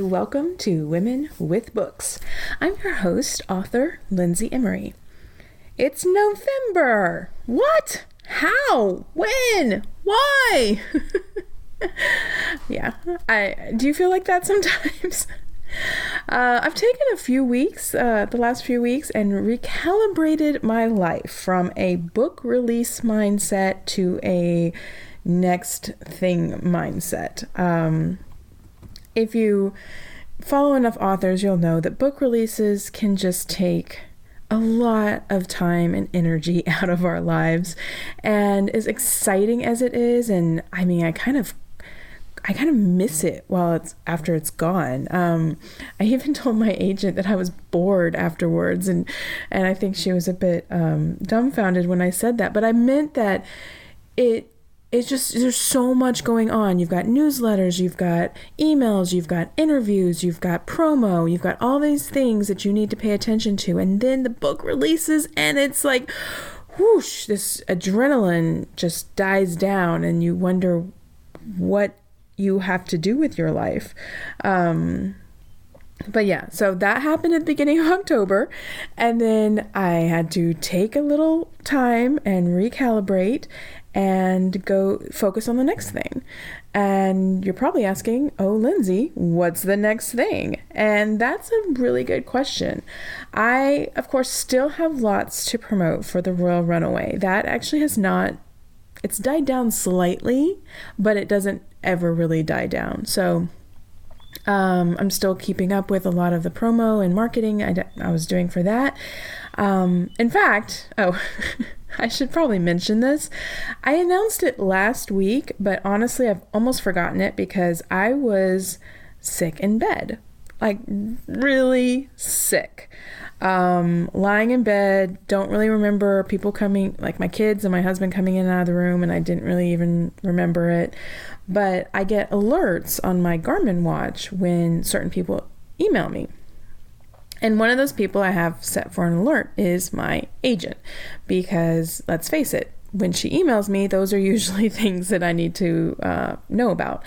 and welcome to Women with Books. I'm your host, author Lindsay Emory. It's November! What? How? When? Why? Yeah, do you feel like that sometimes? I've taken a few weeks, the last few weeks, and recalibrated my life from a book release mindset to a next thing mindset. If you follow enough authors, you'll know that book releases can just take a lot of time and energy out of our lives. And as exciting as it is, and I mean, I kind of miss it after it's gone. I even told my agent that I was bored afterwards, and I think she was a bit dumbfounded when I said that. But I meant that it's just, there's so much going on. You've got newsletters, you've got emails, you've got interviews, you've got promo, you've got all these things that you need to pay attention to. And then the book releases and it's like, whoosh, this adrenaline just dies down and you wonder what you have to do with your life. But yeah, so that happened at the beginning of October, and then I had to take a little time and recalibrate and go focus on the next thing. And you're probably asking, oh, Lindsay, what's the next thing? And that's a really good question. I, of course, still have lots to promote for the Royal Runaway. That actually it's died down slightly, but it doesn't ever really die down. So I'm still keeping up with a lot of the promo and marketing I was doing for that. In fact, I should probably mention this. I announced it last week, but honestly, I've almost forgotten it because I was sick in bed, like really sick. Lying in bed, don't really remember people coming, like my kids and my husband coming in and out of the room, and I didn't really even remember it. But I get alerts on my Garmin watch when certain people email me. And one of those people I have set for an alert is my agent, because let's face it, when she emails me, those are usually things that I need to know about.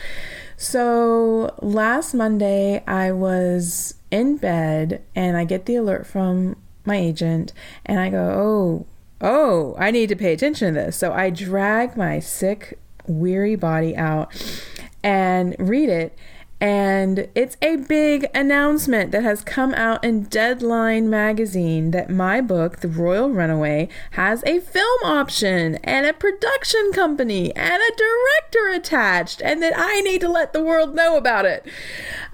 So last Monday, I was in bed and I get the alert from my agent and I go, oh, I need to pay attention to this. So I drag my sick, weary body out and read it. And it's a big announcement that has come out in Deadline magazine that my book, The Royal Runaway, has a film option and a production company and a director attached, and that I need to let the world know about it.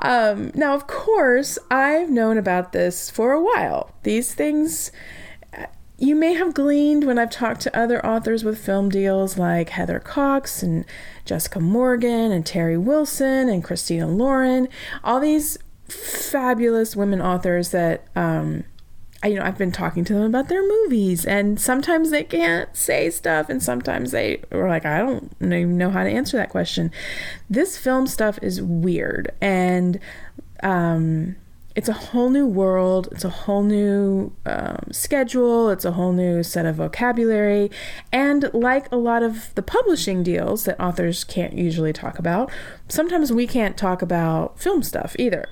Now, of course, I've known about this for a while. These things you may have gleaned when I've talked to other authors with film deals like Heather Cox and Jessica Morgan and Terry Wilson and Christina Lauren, all these fabulous women authors that, I've been talking to them about their movies, and sometimes they can't say stuff and sometimes they are like, I don't even know how to answer that question. This film stuff is weird, and, it's a whole new world. It's a whole new schedule. It's a whole new set of vocabulary. And like a lot of the publishing deals that authors can't usually talk about, sometimes we can't talk about film stuff either.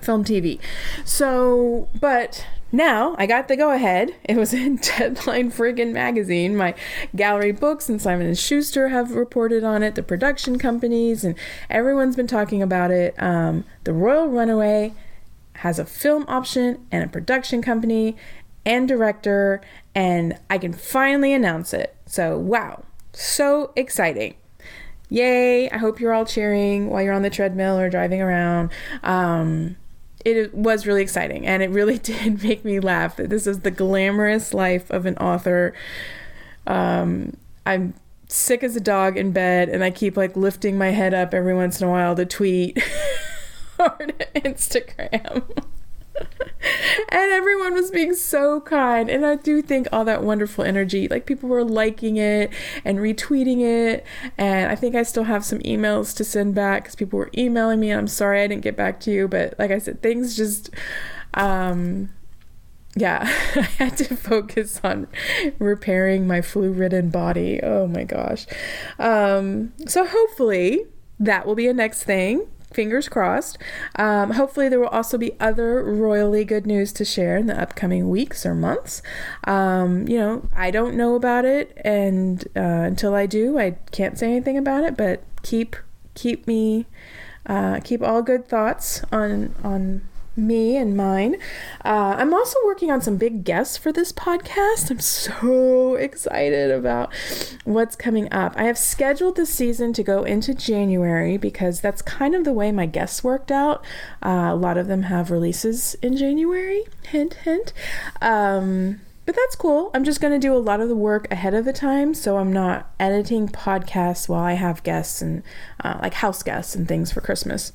Film TV. So, but now I got the go-ahead. It was in Deadline friggin' magazine. My Gallery Books and Simon & Schuster have reported on it. The production companies and everyone's been talking about it. The Royal Runaway has a film option and a production company and director, and I can finally announce it. So, wow, so exciting. Yay. I hope you're all cheering while you're on the treadmill or driving around. It was really exciting, and it really did make me laugh that this is the glamorous life of an author. I'm sick as a dog in bed, and I keep lifting my head up every once in a while to tweet or to Instagram. And everyone was being so kind, and I do think all that wonderful energy, people were liking it and retweeting it, and I think I still have some emails to send back because people were emailing me, and I'm sorry I didn't get back to you, but like I said, things just I had to focus on repairing my flu-ridden body. Oh my gosh. So hopefully that will be a next thing fingers crossed. Hopefully there will also be other royally good news to share in the upcoming weeks or months. I don't know about it, and until I do, I can't say anything about it, but keep all good thoughts on me and mine. I'm also working on some big guests for this podcast. I'm so excited about what's coming up. I have scheduled this season to go into January because that's kind of the way my guests worked out. A lot of them have releases in January. Hint, hint. But that's cool. I'm just going to do a lot of the work ahead of the time, so I'm not editing podcasts while I have guests and like house guests and things for Christmas.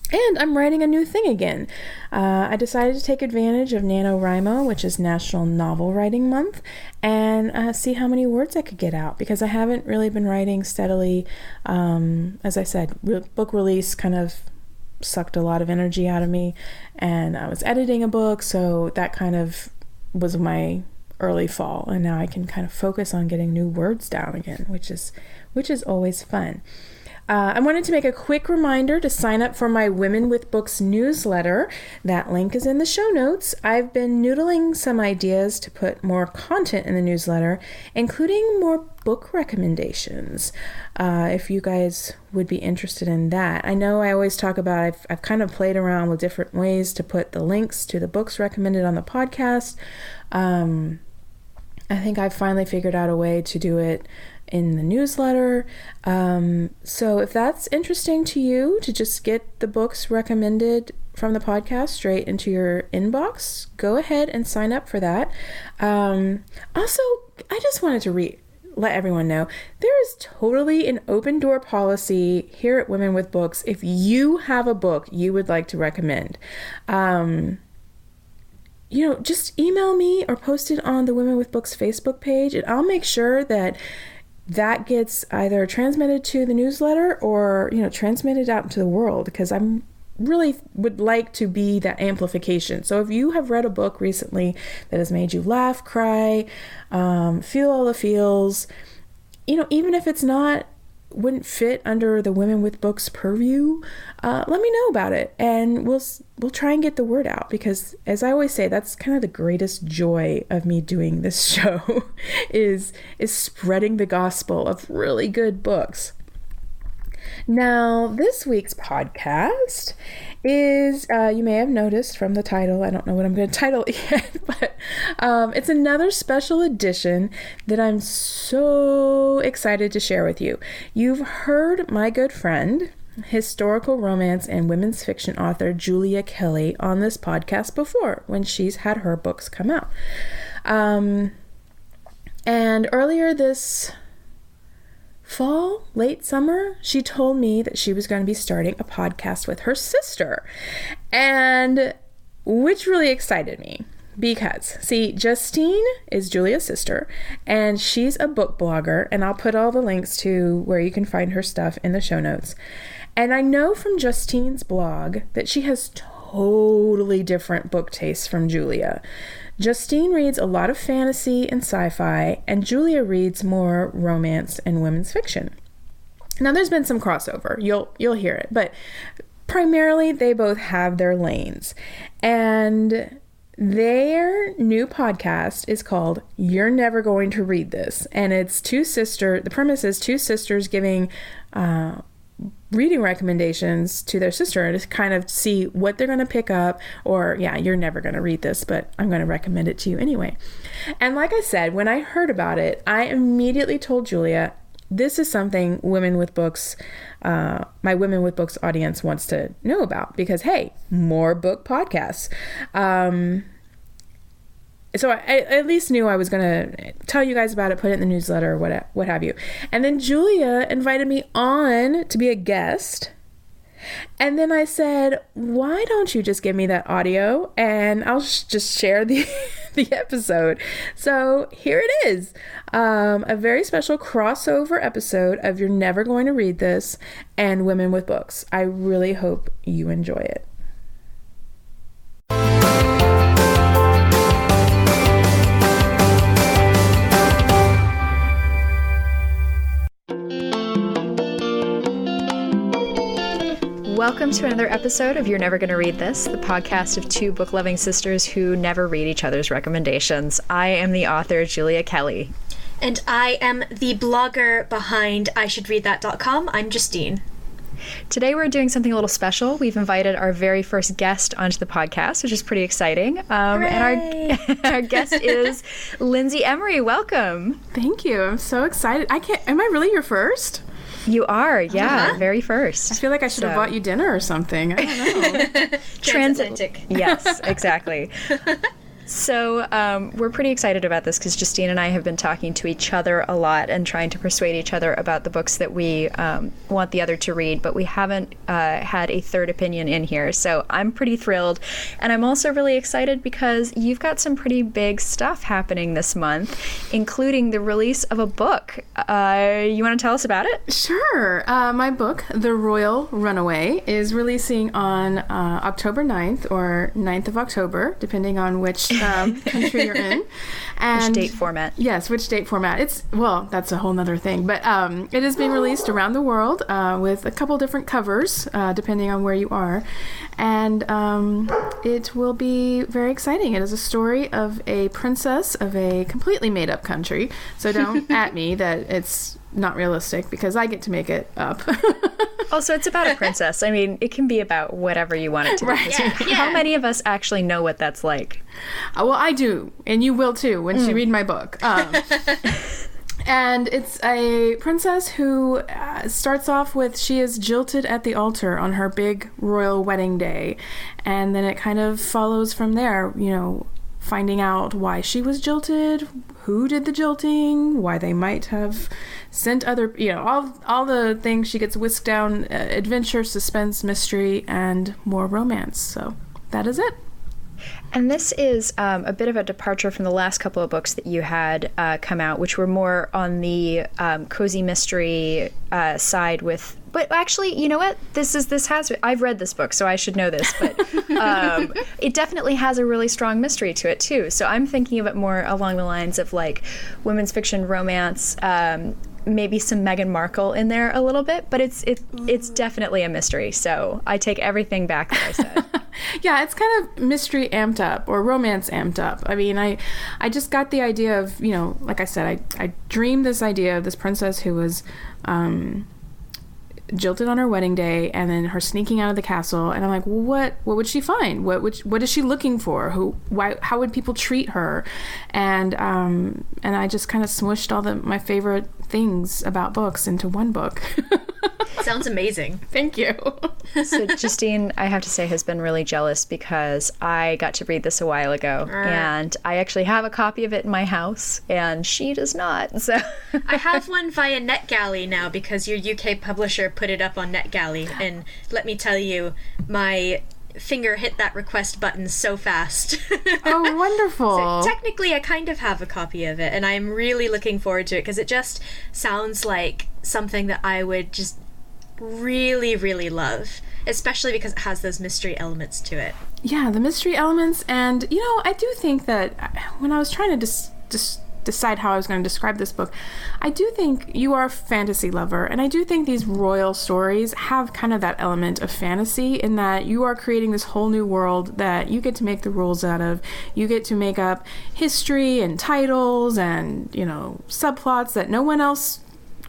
And I'm writing a new thing again. I decided to take advantage of NaNoWriMo, which is National Novel Writing Month, and see how many words I could get out, because I haven't really been writing steadily. As I said, book release kind of sucked a lot of energy out of me, and I was editing a book, so that kind of was my early fall, and now I can kind of focus on getting new words down again, which is always fun. I wanted to make a quick reminder to sign up for my Women with Books newsletter. That link is in the show notes. I've been noodling some ideas to put more content in the newsletter, including more book recommendations, if you guys would be interested in that. I know I always talk about, I've kind of played around with different ways to put the links to the books recommended on the podcast. I think I've finally figured out a way to do it in the newsletter. So if that's interesting to you, to just get the books recommended from the podcast straight into your inbox, go ahead and sign up for that. Also, I just wanted to let everyone know there is totally an open door policy here at Women with Books. If you have a book you would like to recommend, just email me or post it on the Women with Books Facebook page, and I'll make sure that gets either transmitted to the newsletter or, transmitted out into the world, because I'm really would like to be that amplification. So if you have read a book recently that has made you laugh, cry, feel all the feels, even if it's wouldn't fit under the Women with Books purview, let me know about it, and we'll try and get the word out, because as I always say, that's kind of the greatest joy of me doing this show is spreading the gospel of really good books. Now, this week's podcast is, you may have noticed from the title, I don't know what I'm going to title it yet, but it's another special edition that I'm so excited to share with you. You've heard my good friend, historical romance and women's fiction author Julia Kelly on this podcast before, when she's had her books come out. And earlier this fall, late summer, she told me that she was going to be starting a podcast with her sister, and which really excited me, because see, Justine is Julia's sister, and she's a book blogger, and I'll put all the links to where you can find her stuff in the show notes. And I know from Justine's blog that she has totally different book tastes from Julia. Justine reads a lot of fantasy and sci-fi, and Julia reads more romance and women's fiction. Now, there's been some crossover. You'll hear it, but primarily they both have their lanes. And their new podcast is called You're Never Going to Read This, and it's the premise is two sisters giving reading recommendations to their sister to kind of see what they're going to pick up, or you're never going to read this, but I'm going to recommend it to you anyway. And like I said, when I heard about it, I immediately told Julia, this is something Women with Books, my Women with Books audience wants to know about, because hey, more book podcasts. So I at least knew I was going to tell you guys about it, put it in the newsletter, or what have you. And then Julia invited me on to be a guest. And then I said, why don't you just give me that audio and I'll just share the episode. So here it is, a very special crossover episode of You're Never Going to Read This and Women with Books. I really hope you enjoy it. Welcome to another episode of You're Never Gonna Read This, the podcast of two book-loving sisters who never read each other's recommendations. I am the author, Julia Kelly. And I am the blogger behind IShouldReadThat.com. I'm Justine. Today we're doing something a little special. We've invited our very first guest onto the podcast, which is pretty exciting. And our guest is Lindsay Emory. Welcome. Thank you. I'm so excited. Am I really your first? You are, yeah, very first. I feel like I should have bought you dinner or something. I don't know. Transatlantic. Yes, exactly. So we're pretty excited about this because Justine and I have been talking to each other a lot and trying to persuade each other about the books that we want the other to read, but we haven't had a third opinion in here. So I'm pretty thrilled. And I'm also really excited because you've got some pretty big stuff happening this month, including the release of a book. You want to tell us about it? Sure. My book, The Royal Runaway, is releasing on October 9th or 9th of October, depending on which country you're in. And which date format. Yes, which date format. That's a whole nother thing. But it is being released around the world with a couple different covers, depending on where you are. And it will be very exciting. It is a story of a princess of a completely made-up country. So don't at me that it's not realistic, because I get to make it up. Also, it's about a princess. I mean, it can be about whatever you want it to be. Right. Yeah. How many of us actually know what that's like? Well, I do, and you will too when you read my book. And it's a princess who starts off with, she is jilted at the altar on her big royal wedding day, and then it kind of follows from there, finding out why she was jilted, who did the jilting, why they might have sent other, all the things. She gets whisked down, adventure, suspense, mystery, and more romance. So that is it. And this is a bit of a departure from the last couple of books that you had come out, which were more on the cozy mystery side with... But actually, you know what? I've read this book, so I should know this, but it definitely has a really strong mystery to it, too. So I'm thinking of it more along the lines of, like, women's fiction romance, maybe some Meghan Markle in there a little bit, but it's definitely a mystery. So I take everything back that I said. Yeah, it's kind of mystery amped up, or romance amped up. I mean, I just got the idea of, like I said, I dreamed this idea of this princess who was jilted on her wedding day, and then her sneaking out of the castle, and I'm like, well, what would she find? What is she looking for? How would people treat her? And I just kind of smushed all my favorite things about books into one book. Sounds amazing. Thank you. So Justine, I have to say, has been really jealous because I got to read this a while ago, and I actually have a copy of it in my house, and she does not. So I have one via NetGalley now because your UK publisher put it up on NetGalley, and let me tell you, my finger hit that request button so fast. Oh, wonderful. So technically, I kind of have a copy of it, and I'm really looking forward to it because it just sounds like something that I would just really, really love, especially because it has those mystery elements to it. Yeah, the mystery elements, and I do think that when I was trying to decide how I was going to describe this book, I do think you are a fantasy lover, and I do think these royal stories have kind of that element of fantasy in that you are creating this whole new world that you get to make the rules out of. You get to make up history and titles and subplots that no one else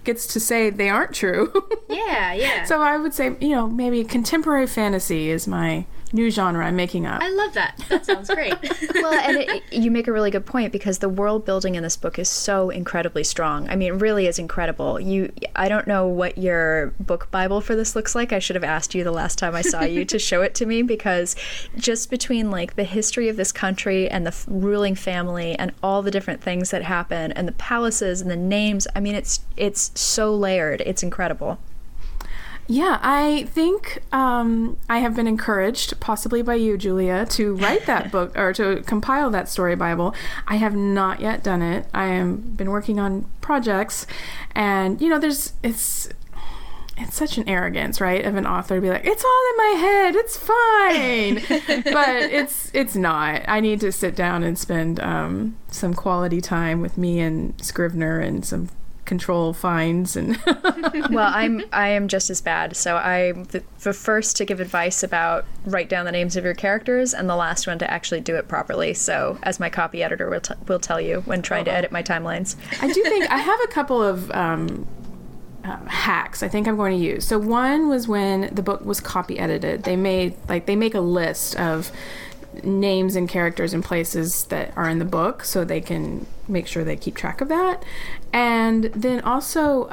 gets to say they aren't true. Yeah. So I would say, maybe contemporary fantasy is my new genre I'm making up. I love that. That sounds great. Well, and you make a really good point because the world building in this book is so incredibly strong. I mean, it really is incredible. I don't know what your book Bible for this looks like. I should have asked you the last time I saw you to show it to me, because just between like the history of this country and the ruling family and all the different things that happen and the palaces and the names, I mean, it's so layered. It's incredible. Yeah, I think I have been encouraged, possibly by you, Julia, to write that book or to compile that story Bible. I have not yet done it. I have been working on projects, and it's such an arrogance, right, of an author to be like, it's all in my head, it's fine. But it's not. I need to sit down and spend some quality time with me and Scrivener and some control finds and Well, I am just as bad. So I'm the first to give advice about write down the names of your characters, and the last one to actually do it properly. So, as my copy editor will tell you when trying to edit my timelines. I do think I have a couple of hacks I think I'm going to use. So one was when the book was copy edited. They make a list of names and characters and places that are in the book so they can make sure they keep track of that. And then also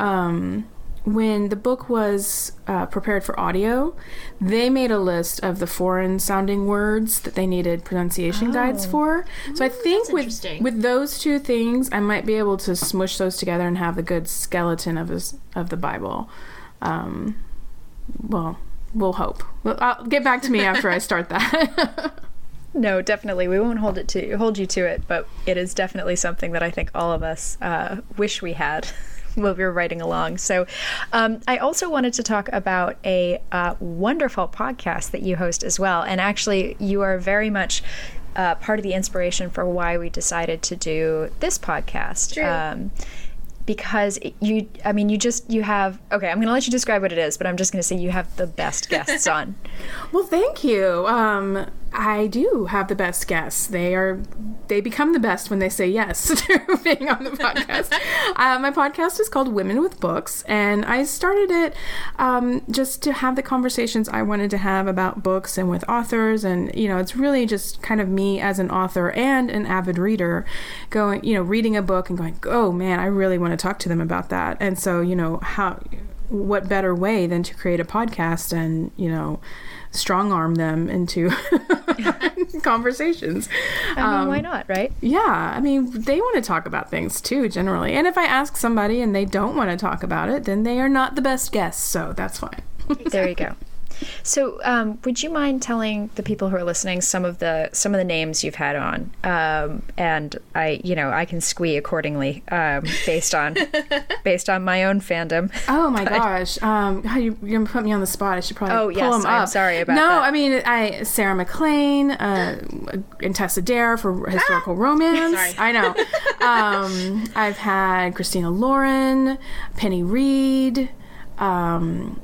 when the book was prepared for audio, they made a list of the foreign sounding words that they needed pronunciation guides for. So I think with those two things, I might be able to smush those together and have a good skeleton of the Bible. Well, we'll hope. I'll get back to me after I start that. No, definitely. We won't hold you to it, but it is definitely something that I think all of us wish we had while we were writing along. So I also wanted to talk about a wonderful podcast that you host as well. And actually, you are very much part of the inspiration for why we decided to do this podcast. True. Because you have, okay, I'm going to let you describe what it is, but I'm just going to say you have the best guests on. Well, thank you. I do have the best guests. They become the best when they say yes to being on the podcast. My podcast is called Women with Books, and I started it just to have the conversations I wanted to have about books and with authors. And, it's really just kind of me as an author and an avid reader going, reading a book and going, oh man, I really want to talk to them about that. And so, what better way than to create a podcast and, strong arm them into conversations. Why not, right? Yeah. They want to talk about things too, generally. And if I ask somebody and they don't want to talk about it, then they are not the best guests. So that's fine. There you go. So, would you mind telling the people who are listening some of the names you've had on, and I can squee accordingly based on my own fandom. Oh my gosh, you're gonna put me on the spot. I should probably pull them up. I'm sorry about that. No, Sarah McLean and Tessa Dare for historical romance. Sorry. I know. I've had Christina Lauren, Penny Reed, some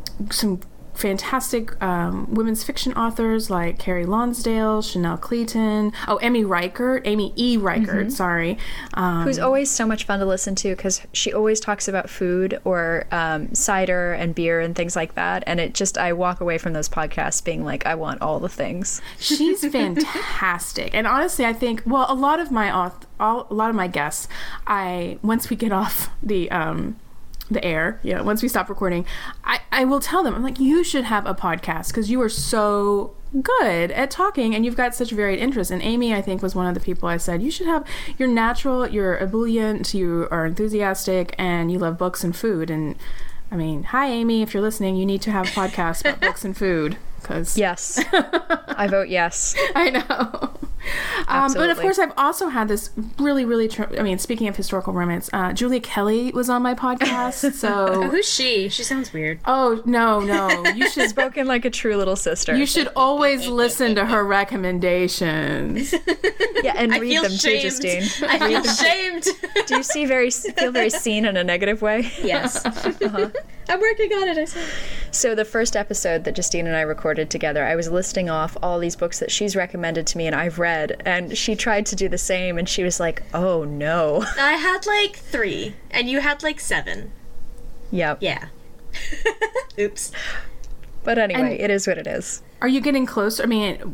fantastic women's fiction authors like Carrie Lonsdale, Chanel Clayton, Amy E. Reichert, sorry. Who's always so much fun to listen to because she always talks about food or cider and beer and things like that. And I walk away from those podcasts being like, I want all the things. She's fantastic. And honestly, I think, a lot of my guests, once we get off the air, once we stop recording, I will tell them, I'm like, you should have a podcast because you are so good at talking and you've got such varied interests. And Amy, I think, was one of the people I said, you should have, you're natural, you're ebullient, you are enthusiastic, and you love books and food. And hi Amy, if you're listening, you need to have a podcast about books and food. Yes, I vote yes. I know. But of course, I've also had this really, really, speaking of historical romance, Julia Kelly was on my podcast. So who's she? She sounds weird. Oh, no. You should spoken like a true little sister. You should always listen to her recommendations. Yeah, and read them too, Justine. I feel shamed. Do you feel very seen in a negative way? Yes. I'm working on it, I said. So the first episode that Justine and I recorded together, I was listing off all these books that she's recommended to me and I've read, and she tried to do the same, and she was like, oh no. I had 3, and you had 7. Yep. Yeah. Oops. But anyway, it is what it is. Are you getting closer?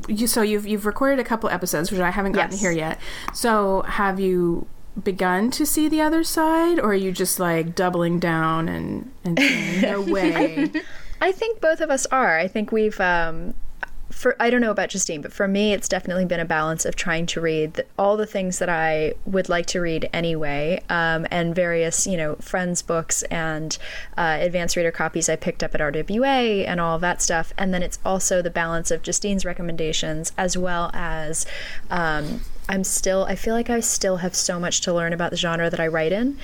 You've recorded a couple episodos, which I haven't gotten here yet. So have you begun to see the other side, or are you just doubling down and saying, no way? I think both of us are. I think we've I don't know about Justine, but for me, it's definitely been a balance of trying to read all the things that I would like to read anyway, and various, friends' books and advanced reader copies I picked up at RWA and all of that stuff. And then it's also the balance of Justine's recommendations, as well as I feel like I still have so much to learn about the genre that I write in.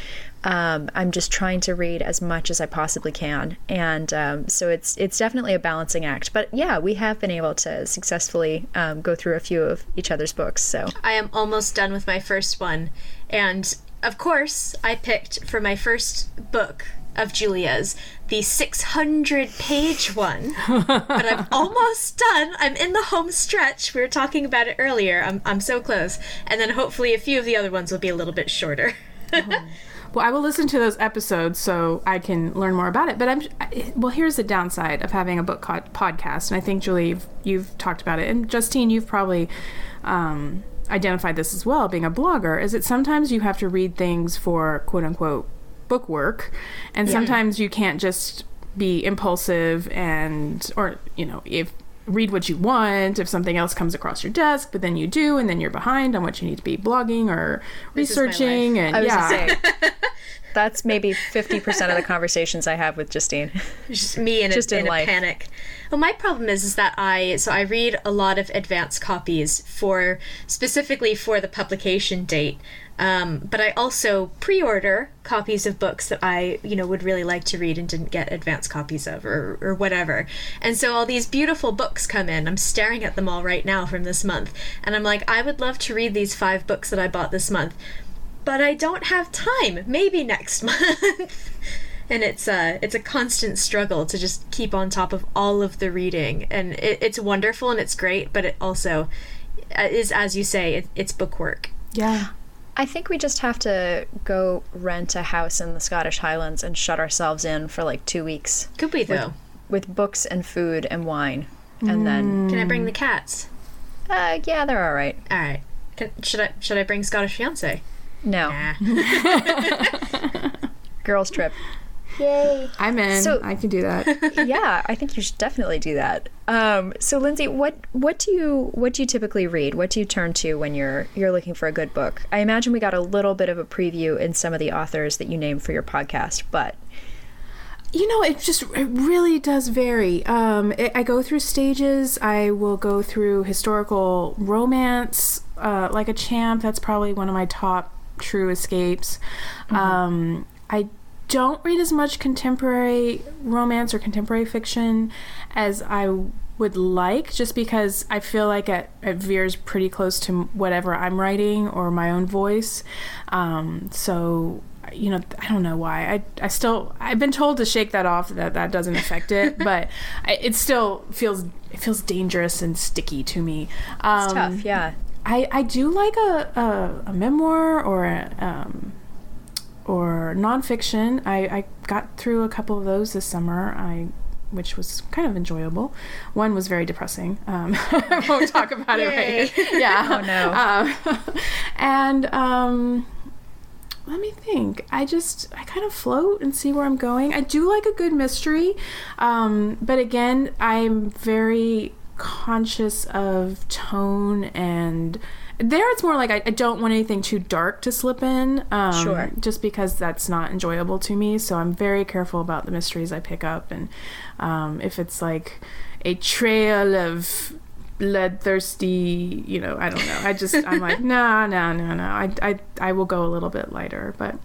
I'm just trying to read as much as I possibly can. And so it's definitely a balancing act. But yeah, we have been able to successfully go through a few of each other's books. So I am almost done with my first one. And of course, I picked for my first book of Julia's the 600-page one, but I'm almost done. I'm in the home stretch. We were talking about it earlier. I'm so close. And then hopefully a few of the other ones will be a little bit shorter. Well, I will listen to those episodes so I can learn more about it. But here's the downside of having a book podcast, and I think, Julie, you've talked about it, and Justine, you've probably identified this as well, being a blogger, is that sometimes you have to read things for quote-unquote book work, and sometimes you can't just be impulsive or if read what you want if something else comes across your desk, but then you do, and then you're behind on what you need to be blogging or researching. And I was gonna say, that's maybe 50% of the conversations I have with Justine. Just me in a panic. Well, my problem is that I read a lot of advance copies specifically for the publication date. But I also pre-order copies of books that I, would really like to read and didn't get advance copies of or whatever. And so all these beautiful books come in. I'm staring at them all right now from this month. And I'm like, I would love to read these 5 books that I bought this month, but I don't have time. Maybe next month. And it's a constant struggle to just keep on top of all of the reading. And it's wonderful and it's great, but it also is, as you say, it's book work. Yeah. I think we just have to go rent a house in the Scottish Highlands and shut ourselves in for like 2 weeks. Could we, though? With books and food and wine. And then... Can I bring the cats? Yeah, they're all right. All right. Should I bring Scottish Fiancé? No. Nah. Girls trip. Yay. I'm in. So, I can do that. Yeah, I think you should definitely do that. So Lindsay, what do you typically read? What do you turn to when you're looking for a good book? I imagine we got a little bit of a preview in some of the authors that you named for your podcast, but it really does vary. I go through stages. I will go through historical romance, like a champ. That's probably one of my top true escapes. I don't read as much contemporary romance or contemporary fiction as I would like, just because I feel like it veers pretty close to whatever I'm writing or my own voice. So, I don't know why. I've been told to shake that off, that doesn't affect it, but it still feels dangerous and sticky to me. It's tough, yeah. I do like a memoir or nonfiction. I got through a couple of those this summer, which was kind of enjoyable. One was very depressing. I won't talk about it right here. Yeah. Oh, no. And let me think. I kind of float and see where I'm going. I do like a good mystery. But again, I'm very conscious of tone, and there it's more like I don't want anything too dark to slip in, sure, just because that's not enjoyable to me. So I'm very careful about the mysteries I pick up, and if it's like a trail of bloodthirsty, I don't know, I'm like no, I will go a little bit lighter. But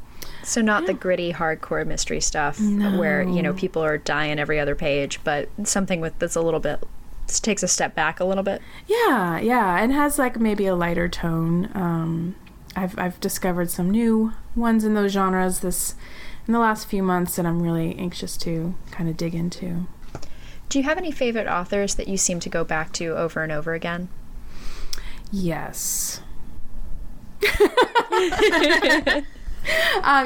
so not the gritty hardcore mystery stuff where people are dying every other page, but something that's a little bit takes a step back a little bit. Yeah, and has like maybe a lighter tone. I've discovered some new ones in those genres in the last few months that I'm really anxious to kind of dig into. Do you have any favorite authors that you seem to go back to over and over again? Yes.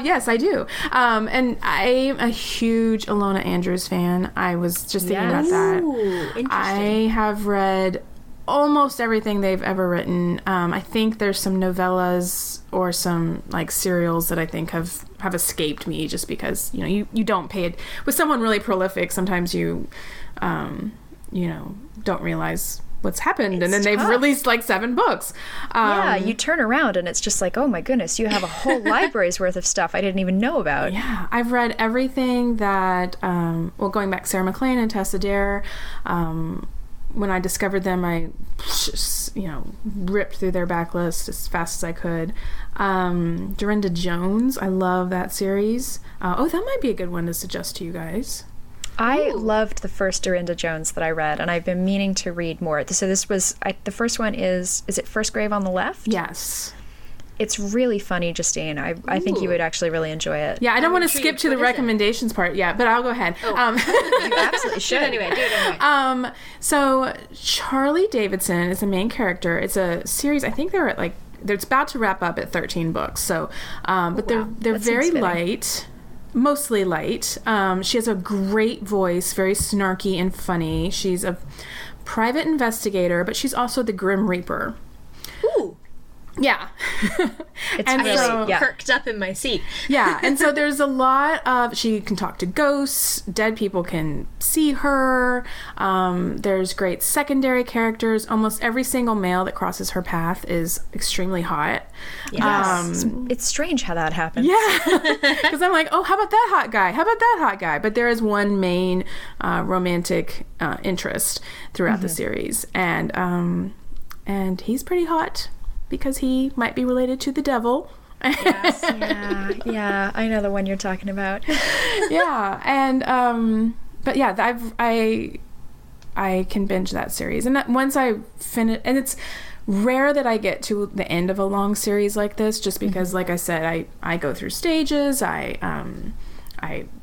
Yes, I do. And I'm a huge Ilona Andrews fan. I was just thinking about that. Ooh, interesting. I have read almost everything they've ever written. I think there's some novellas or some like serials that I think have escaped me, just because you don't pay it with someone really prolific. Sometimes you don't realize what's happened, and then they've released like 7 books. Yeah, you turn around and it's just like, oh my goodness, you have a whole library's worth of stuff I didn't even know about. Yeah, I've read everything that, going back, Sarah MacLean and Tessa Dare. When I discovered them, I just, ripped through their backlist as fast as I could. Dorinda Jones, I love that series. That might be a good one to suggest to you guys. I loved the first Dorinda Jones that I read, and I've been meaning to read more. So this was, the first one is it First Grave on the Left? Yes. It's really funny, Justine. I think you would actually really enjoy it. Yeah, I don't want to skip to the recommendations part yet, but I'll go ahead. You absolutely should. Do it anyway. So Charlie Davidson is the main character. It's a series. I think they're at it's about to wrap up at 13 books. So, but they're very light. Mostly light. She has a great voice, very snarky and funny. She's a private investigator, but she's also the Grim Reaper. Ooh. Yeah. It's really perked up in my seat. Yeah, and so there's a lot of, she can talk to ghosts, dead people can see her, there's great secondary characters. Almost every single male that crosses her path is extremely hot. Yes. It's strange how that happens. Yeah, because I'm like, oh, how about that hot guy? How about that hot guy? But there is one main romantic interest throughout the series, and he's pretty hot, because he might be related to the devil. Yes. Yeah, I know the one you're talking about. Yeah, and but yeah, I can binge that series, and once I finish, and it's rare that I get to the end of a long series like this, just because, like I said, I go through stages, I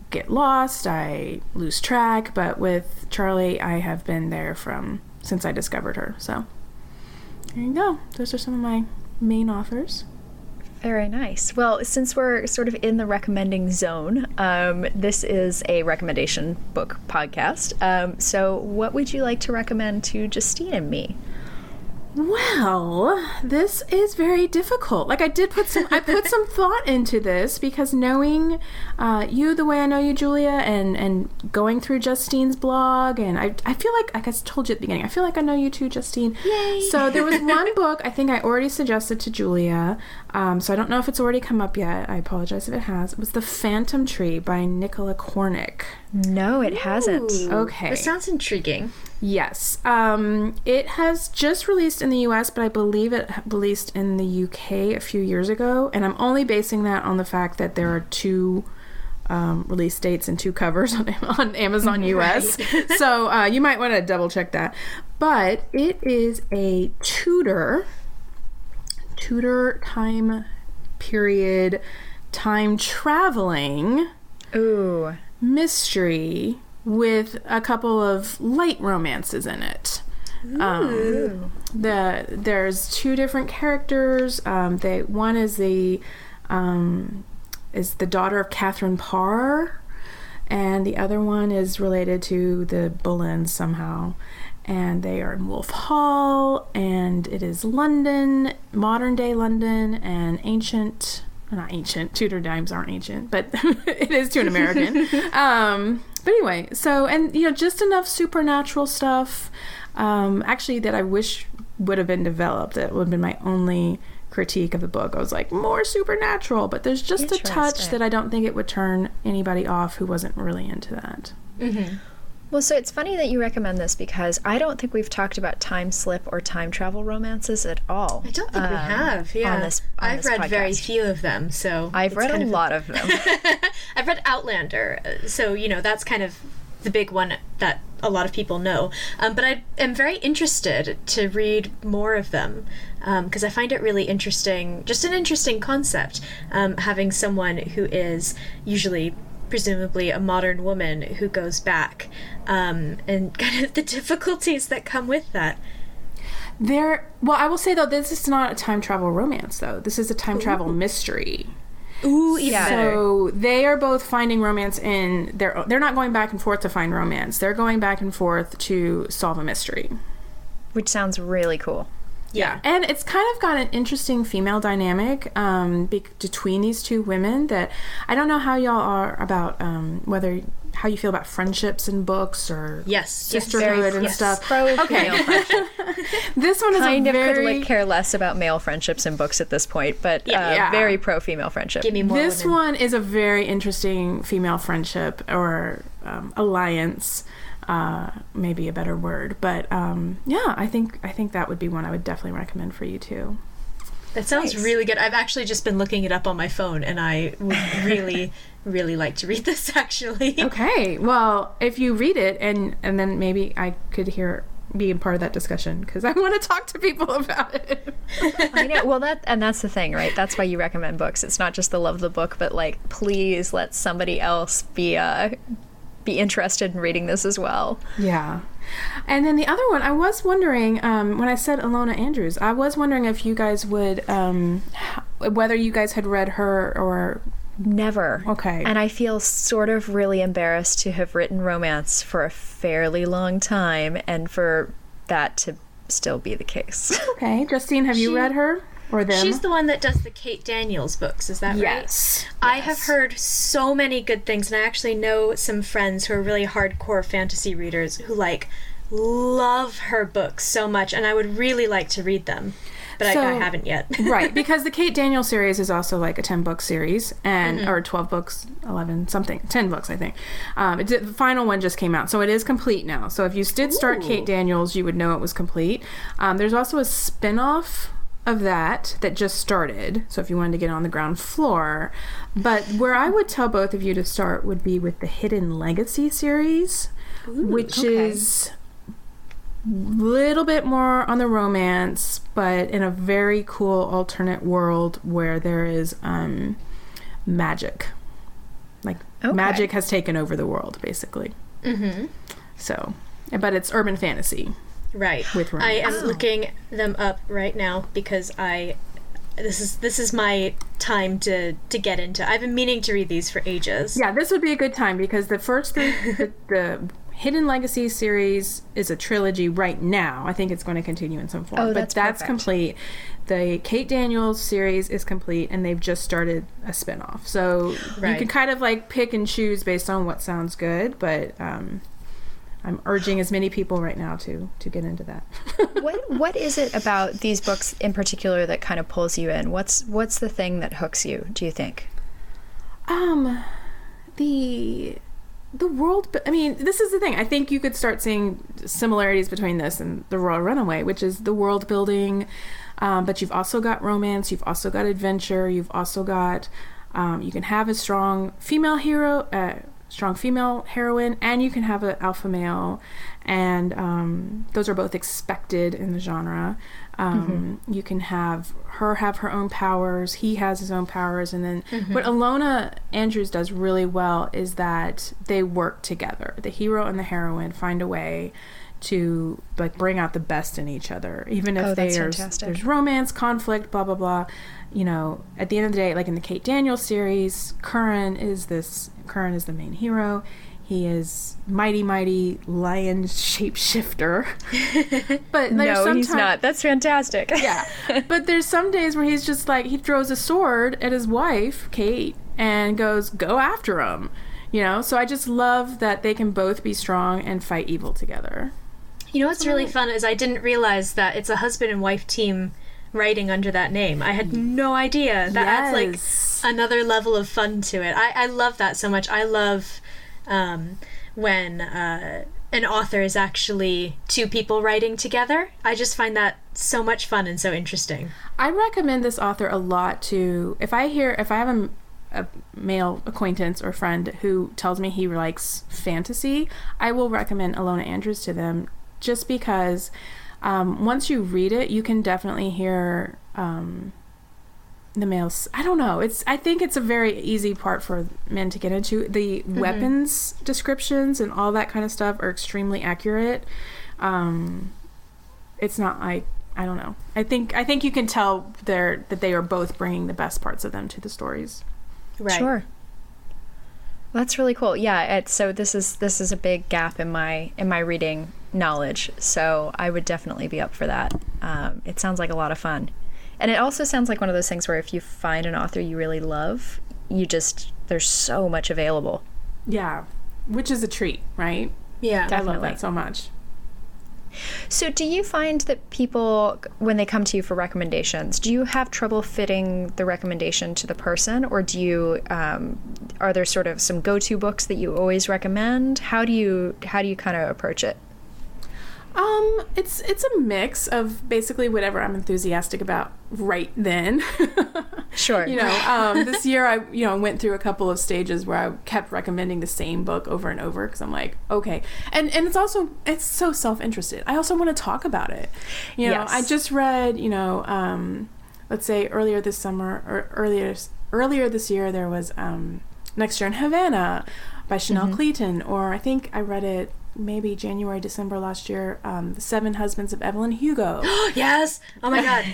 get lost, I lose track, but with Charlie, I have been there since I discovered her, so. There you go. Those are some of my main authors. Very nice. Well, since we're sort of in the recommending zone, this is a recommendation book podcast. So what would you like to recommend to Justine and me? Well, this is very difficult. I put some thought into this, because knowing you the way I know you, Julia, and going through Justine's blog, and I feel like I told you at the beginning, I feel like I know you too, Justine. Yay! So there was one book I think I already suggested to Julia, so I don't know if it's already come up yet. I apologize if it has. It was The Phantom Tree by Nicola Cornick. No, it hasn't. Okay. This sounds intriguing. Yes. It has just released in the US, but I believe it released in the UK a few years ago, and I'm only basing that on the fact that there are 2 release dates and 2 covers on Amazon US. Right. So you might want to double check that. But it is a Tudor time period, time traveling mystery with a couple of light romances in it. There's 2 different characters. One is the daughter of Catherine Parr, and the other one is related to the Bullyns somehow. And they are in Wolf Hall, and it is London, modern day London, and not ancient, Tudor times aren't ancient, but it is to an American. But anyway, so, and just enough supernatural stuff, actually, that I wish would have been developed. That would have been my only critique of the book. I was like, more supernatural, but there's just a touch that I don't think it would turn anybody off who wasn't really into that. Mm-hmm. Well, so it's funny that you recommend this, because I don't think we've talked about time slip or time travel romances at all. I don't think we have. Yeah, I've read podcast. Very few of them, so I've read a lot of them. I've read Outlander, so that's kind of the big one that a lot of people know. But I am very interested to read more of them, because I find it really interesting, just an interesting concept, having someone who is usually presumably a modern woman who goes back, and kind of the difficulties that come with that. Well, I will say, though, this is not a time travel romance, though. This is a time travel mystery. Ooh, even better. So they are both finding romance they're not going back and forth to find romance. They're going back and forth to solve a mystery. Which sounds really cool. Yeah, and it's kind of got an interesting female dynamic between these 2 women that I don't know how y'all are about how you feel about friendships in books or sisterhood and stuff. Pro-female friendship. This one is could care less about male friendships in books at this point, but very pro-female friendship. Give me more This women. one is a very interesting female friendship or alliance. Maybe a better word, but I think that would be one I would definitely recommend for you too. That sounds really good. I've actually just been looking it up on my phone, and I would really, really like to read this, actually. Okay, well, if you read it, and then maybe I could hear being part of that discussion because I want to talk to people about it. I know. Well, that's the thing, right? That's why you recommend books. It's not just the love of the book, but like, please let somebody else be interested in reading this as well. Yeah. And then the other one, I was wondering, when I said Ilona Andrews, I was wondering if you guys would, whether you guys had read her or... Never. Okay. And I feel sort of really embarrassed to have written romance for a fairly long time and for that to still be the case. Okay. Justine, have you read her or them? She's the one that does the Kate Daniels books, is that right? Yes. I have heard so many good things, and I actually know some friends who are really hardcore fantasy readers who, like, love her books so much, and I would really like to read them. But I haven't yet. Right, because the Kate Daniels series is also like a 10-book series, and or 12 books, 11, something, 10 books, I think. The final one just came out, so it is complete now. So if you did start Kate Daniels, you would know it was complete. There's also a spin-off of that just started, so if you wanted to get on the ground floor. But where I would tell both of you to start would be with the Hidden Legacy series, which is... little bit more on the romance, but in a very cool alternate world where there is magic. Like magic has taken over the world, basically. So, but it's urban fantasy, right? With romance. I am looking them up right now because this is my time to get into. I've been meaning to read these for ages. Yeah, this would be a good time because the first the Hidden Legacy series is a trilogy right now. I think it's going to continue in some form. But that's complete. The Kate Daniels series is complete, and they've just started a spinoff. So you can kind of like pick and choose based on what sounds good, but I'm urging as many people right now to get into that. What is it about these books in particular that kind of pulls you in? What's the thing that hooks you, do you think? The world, I mean, this is the thing. I think you could start seeing similarities between this and The Royal Runaway, which is the world building, but you've also got romance, you've also got adventure, you've also got, you can have a strong female hero, strong female heroine, and you can have an alpha male, and those are both expected in the genre. You can have her own powers, he has his own powers, and then what Ilona Andrews does really well is that they work together. The hero and the heroine find a way to like bring out the best in each other, even if there's romance, conflict, blah blah blah. You know, at the end of the day, like in the Kate Daniels series, Curran is the main hero. He is mighty lion shapeshifter. But no, he's not. That's fantastic. Yeah. But there's some days where he's just like, he throws a sword at his wife, Kate, and goes, go after him. You know? So I just love that they can both be strong and fight evil together. You know what's really fun is I didn't realize that it's a husband and wife team writing under that name. I had no idea. That adds like another level of fun to it. I love that so much. I love... when an author is actually two people writing together. I just find that so much fun and so interesting. I recommend this author a lot to, if I have a male acquaintance or friend who tells me he likes fantasy, I will recommend Ilona Andrews to them just because once you read it, you can definitely hear the males. I don't know. I think it's a very easy part for men to get into. The weapons descriptions and all that kind of stuff are extremely accurate. It's not like, I don't know. I think you can tell that they are both bringing the best parts of them to the stories. Right. Sure. That's really cool. Yeah. So this is a big gap in my reading knowledge. So I would definitely be up for that. It sounds like a lot of fun. And it also sounds like one of those things where if you find an author you really love, there's so much available. Yeah, which is a treat, right? Yeah, definitely. I love that so much. So do you find that people, when they come to you for recommendations, do you have trouble fitting the recommendation to the person, or do you, are there sort of some go-to books that you always recommend? How do you kind of approach it? It's a mix of basically whatever I'm enthusiastic about right then. Sure. This year I went through a couple of stages where I kept recommending the same book over and over because I'm like, okay. And it's so self-interested. I also want to talk about it. Yes. I just read, let's say earlier this summer or earlier this year there was Next Year in Havana by Chanel Clayton, or I think I read it maybe January, December last year, The Seven Husbands of Evelyn Hugo. Yes! Oh my god.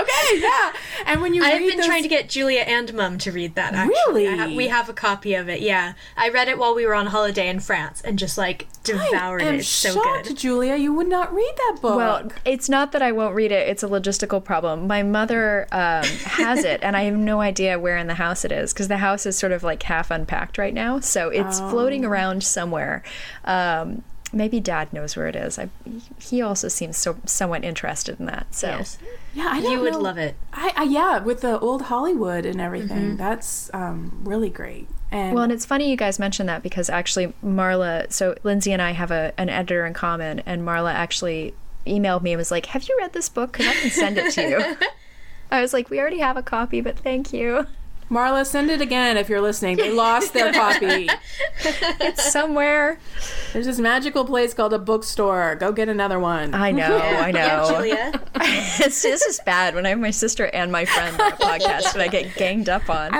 Okay, yeah. And when you I've been trying to get Julia and Mum to read that, actually. Really? We have a copy of it, yeah. I read it while we were on holiday in France and just, devoured it. It's so good. Julia, you would not read that book. Well, it's not that I won't read it. It's a logistical problem. My mother has it, and I have no idea where in the house it is, because the house is sort of half unpacked right now, so it's floating around somewhere. Maybe Dad knows where it is. He also seems somewhat interested in that. So yes. Yeah, you would love it. Yeah, with the old Hollywood and everything. That's really great. And it's funny you guys mentioned that, because actually Marla, so Lindsay and I have an editor in common, and Marla actually emailed me and was like, have you read this book? Because I can send it to you. I was like, we already have a copy, but thank you. Marla, send it again if you're listening. They lost their copy. It's somewhere. There's this magical place called a bookstore. Go get another one. I know. Yeah, Julia. This is bad when I have my sister and my friend on a podcast and I get ganged up on.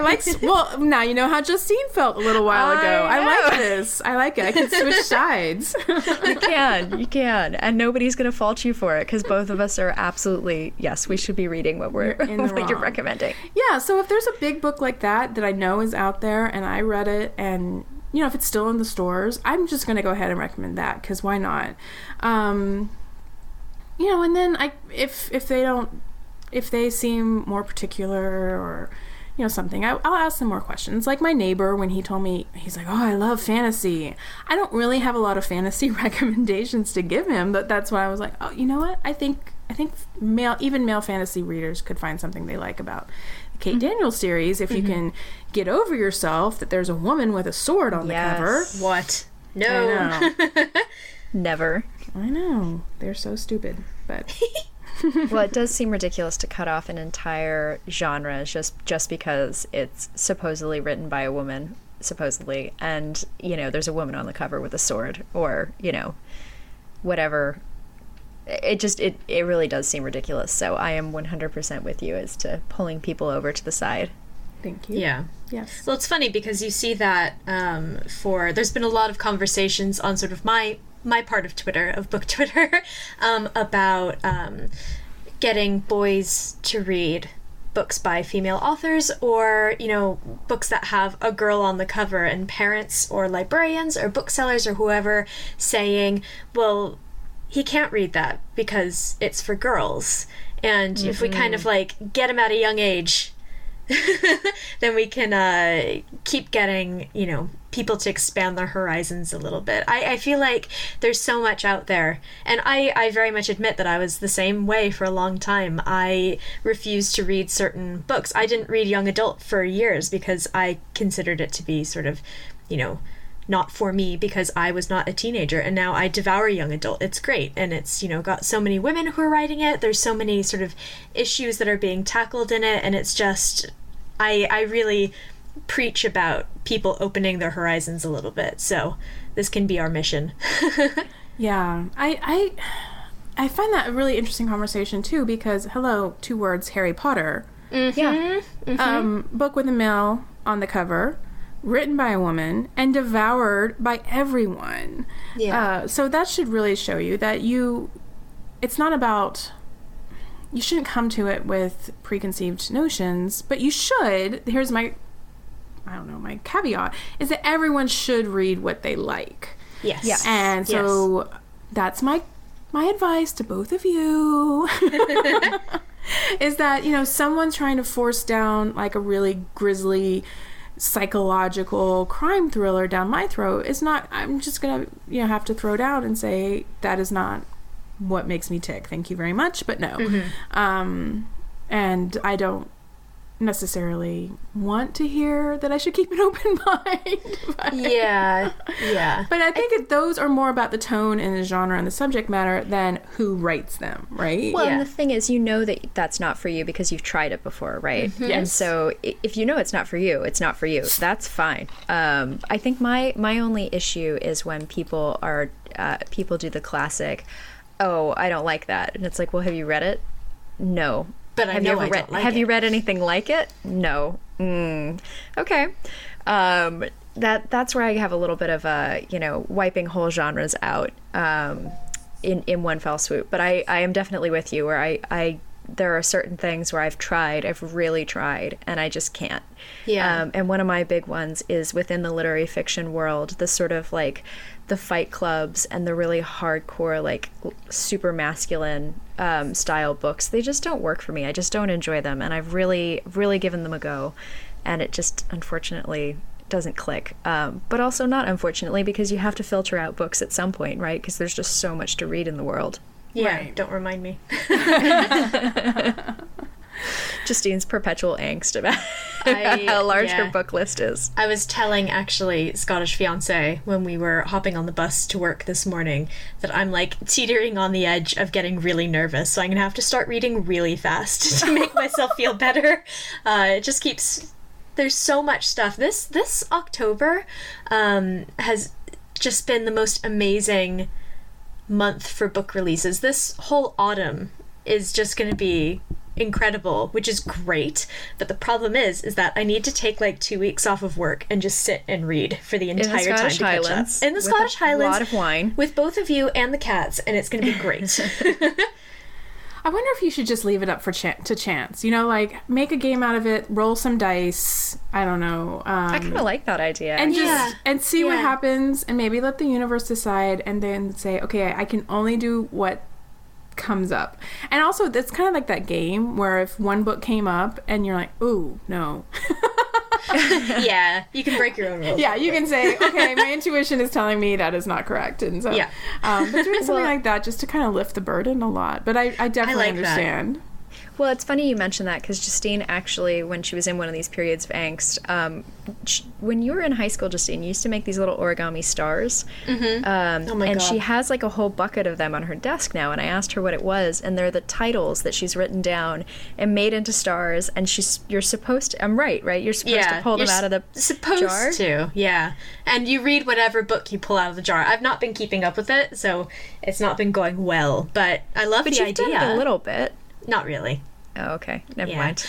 Now you know how Justine felt a little while ago. I like this. I like it. I can switch sides. You can. And nobody's going to fault you for it, because both of us are absolutely, yes, we should be reading what you're recommending. Yeah, so if there's a big book like that I know is out there and I read it, and if it's still in the stores, I'm just going to go ahead and recommend that, because why not? And then if they seem more particular or something, I'll ask them more questions. Like my neighbor, when he told me, he's like, oh, I love fantasy. I don't really have a lot of fantasy recommendations to give him, but that's why I was like, oh, you know what? I think male fantasy readers could find something they like about the Kate Daniels series if you can get over yourself that there's a woman with a sword on the cover. What? No. I know. Never. I know. They're so stupid, but... Well, it does seem ridiculous to cut off an entire genre just because it's supposedly written by a woman, supposedly, and, there's a woman on the cover with a sword, or, whatever. It really does seem ridiculous. So I am 100% with you as to pulling people over to the side. Thank you. Yeah. Yes. Well, it's funny because you see that there's been a lot of conversations on sort of my part of Twitter, of book Twitter, about getting boys to read books by female authors, or, books that have a girl on the cover, and parents or librarians or booksellers or whoever saying, well, he can't read that because it's for girls. And if we kind of get him at a young age, then we can keep getting, people to expand their horizons a little bit. I feel like there's so much out there. And I very much admit that I was the same way for a long time. I refused to read certain books. I didn't read young adult for years because I considered it to be sort of, not for me, because I was not a teenager, and now I devour young adult. It's great, and it's got so many women who are writing it. There's so many sort of issues that are being tackled in it, and it's just I really preach about people opening their horizons a little bit. So this can be our mission. Yeah, I find that a really interesting conversation too, because two words, Harry Potter. Yeah. Book with a male on the cover, written by a woman and devoured by everyone. Yeah. So that should really show you that it's not about, you shouldn't come to it with preconceived notions, but you should. Here's my caveat, is that everyone should read what they like. Yes. Yes. And so that's my advice to both of you. Is that, someone trying to force down a really grisly psychological crime thriller down my throat is not, I'm just gonna have to throw down and say that is not what makes me tick. Thank you very much, but no. And I don't necessarily want to hear that I should keep an open mind. But, Yeah. but I think those are more about the tone and the genre and the subject matter than who writes them, right? Well, Yeah. and the thing is, you know that that's not for you because you've tried it before, right? And Yes. so if you know it's not for you, it's not for you. That's fine. I think my only issue is when people do the classic, oh, I don't like that. And it's like, well, have you read it? No. But I have know you ever I read, don't like have it. you read anything like it? No. Okay. That's where I have a little bit of a, wiping whole genres out in one fell swoop. But I am definitely with you where there are certain things where I've really tried, and I just can't. Yeah. And one of my big ones is within the literary fiction world, the sort of like the fight clubs and the really hardcore, like super masculine style books. They just don't work for me. I just don't enjoy them. And I've really, really given them a go. And it just, unfortunately, doesn't click. But also not unfortunately, because you have to filter out books at some point, right? Because there's just so much to read in the world. Yeah, Right. don't remind me. Justine's perpetual angst about how large her book list is. I was telling, actually, Scottish fiance when we were hopping on the bus to work this morning that I'm, like, teetering on the edge of getting really nervous, so I'm going to have to start reading really fast to make myself feel better. It just keeps... There's so much stuff. This October has just been the most amazing month for book releases. This whole autumn is just going to be incredible, which is great, but the problem is that I need to take like 2 weeks off of work and just sit and read for the entire time to catch up. In the Scottish Highlands, a lot of wine with both of you and the cats, and it's going to be great. I wonder if you should just leave it up to chance. Like make a game out of it, roll some dice. I don't know. I kind of like that idea. And Yeah. just and see what Yeah. happens, and maybe let the universe decide, and then say, okay, I can only do what comes up. And also, it's kind of like that game where if one book came up and you're like, ooh, no. Yeah, you can break your own rules. Yeah, you can say, okay, my intuition is telling me that is not correct. And so, Yeah. but doing something like that just to kind of lift the burden a lot. But I definitely like that. understand. Well, it's funny you mentioned that because Justine actually, when she was in one of these periods of angst, when you were in high school, Justine, you used to make these little origami stars. Mm-hmm. Oh my and God. she has like a whole bucket of them on her desk now. And I asked her what it was, and they're the titles that she's written down and made into stars. And you're supposed to, I'm right? You're supposed to pull them out of the jar? To, yeah. And you read whatever book you pull out of the jar. I've not been keeping up with it, so it's not been going well. But I love But the you've idea. done it a little bit. Not really. Oh, okay. Never Yeah. mind.